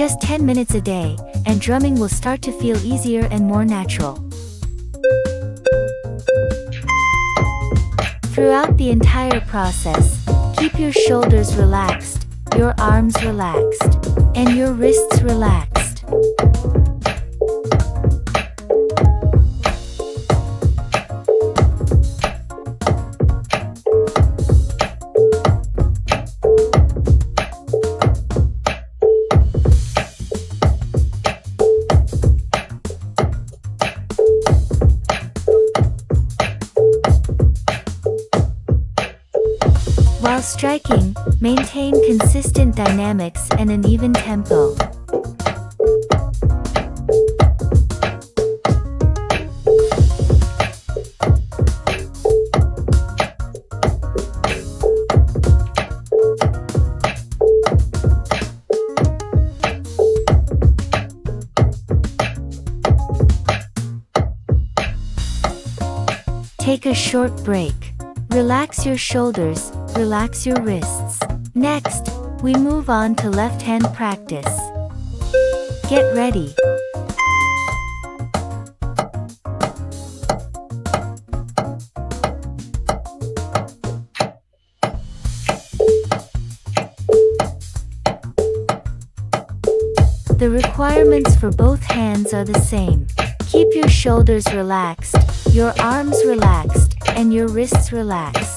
Just 10 minutes a day, and drumming will start to feel easier and more natural. Throughout the entire process, keep your shoulders relaxed, your arms relaxed, and your wrists relaxed. While striking, maintain consistent dynamics and an even tempo. Take a short break. Relax your shoulders, relax your wrists. Next, we move on to left hand practice. Get ready. The requirements for both hands are the same. Keep your shoulders relaxed, your arms relaxed, and your wrists relaxed.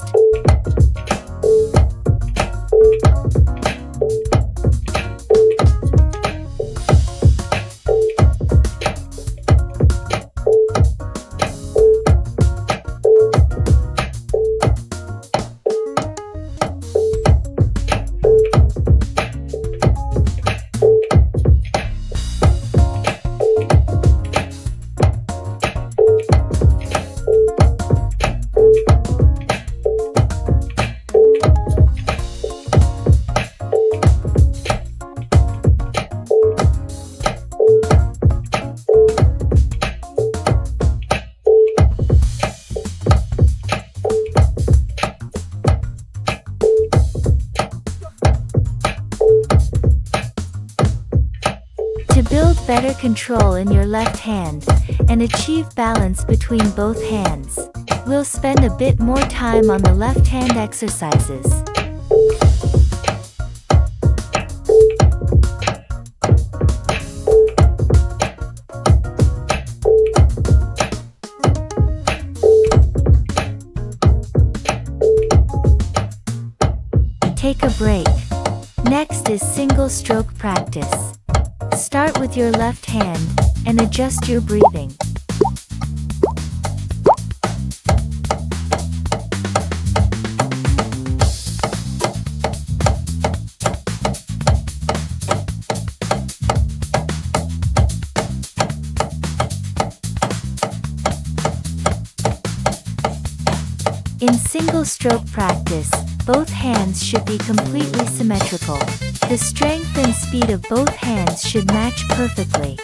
To build better control in your left hand, and achieve balance between both hands, we'll spend a bit more time on the left hand exercises. Take a break. Next is single stroke practice. Start with your left hand, and adjust your breathing. In single stroke practice, both hands should be completely symmetrical. The strength and speed of both hands should match perfectly.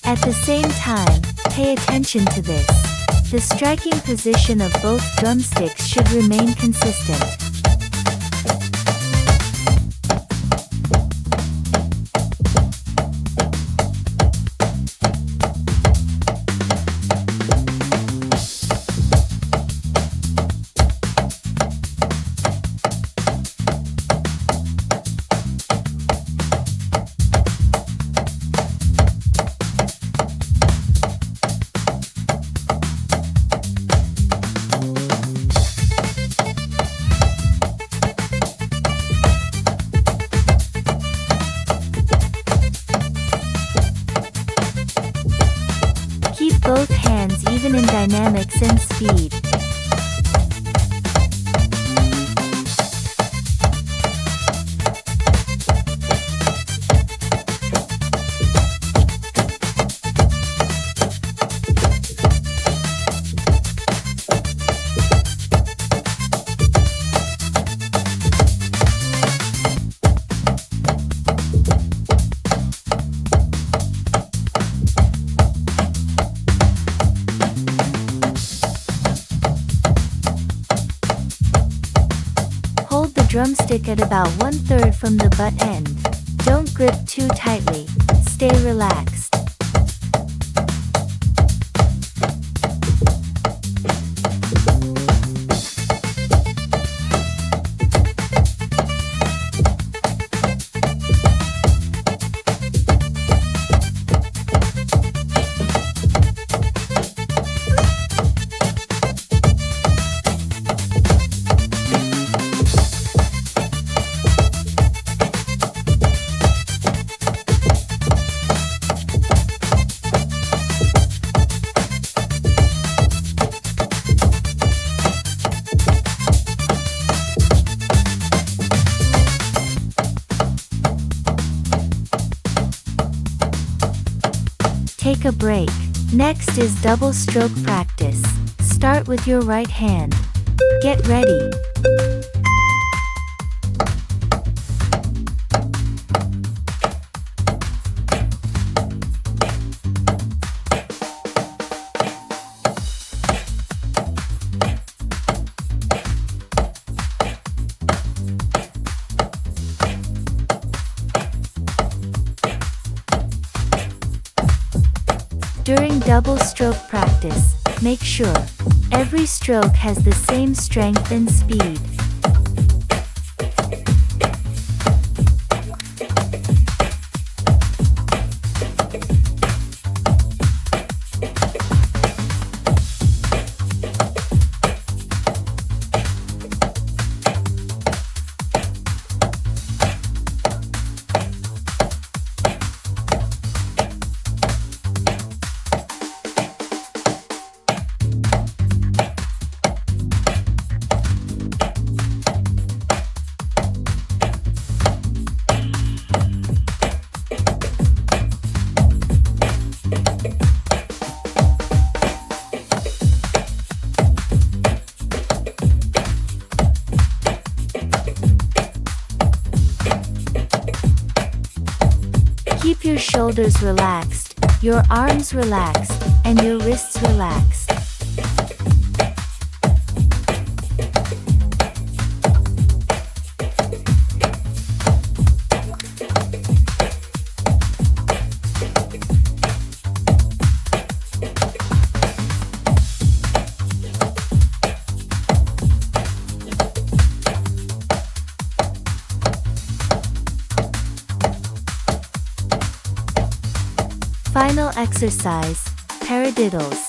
At the same time, pay attention to this. The striking position of both drumsticks should remain consistent. Keep both hands even in dynamics and speed. drumstick at about 1/3 from the butt end. Don't grip too tightly. Stay relaxed. Take a break. Next is double stroke practice. Start with your right hand. Get ready. During double stroke practice, make sure every stroke has the same strength and speed. Keep your shoulders relaxed, your arms relaxed, and your wrists relaxed. Final exercise, paradiddles.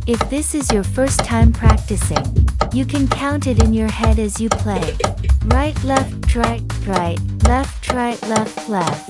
If this is your first time practicing, you can count it in your head as you play. Right, left, right, left, left.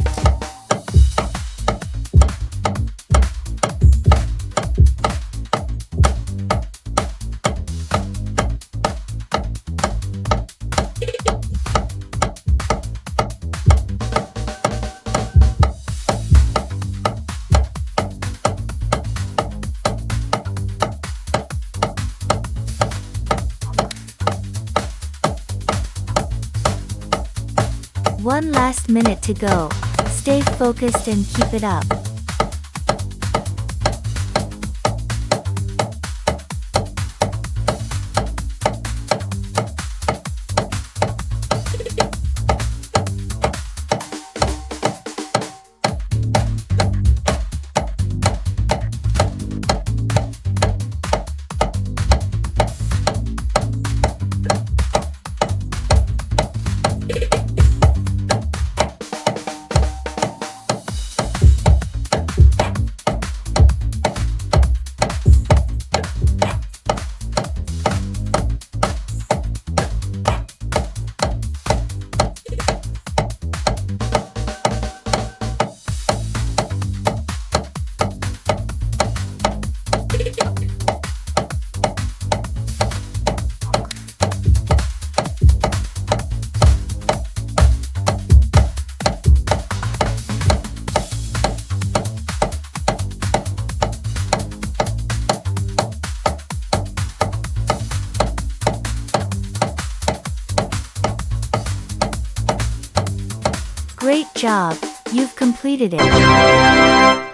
One last minute to go. Stay focused and keep it up. Great job, you've completed it.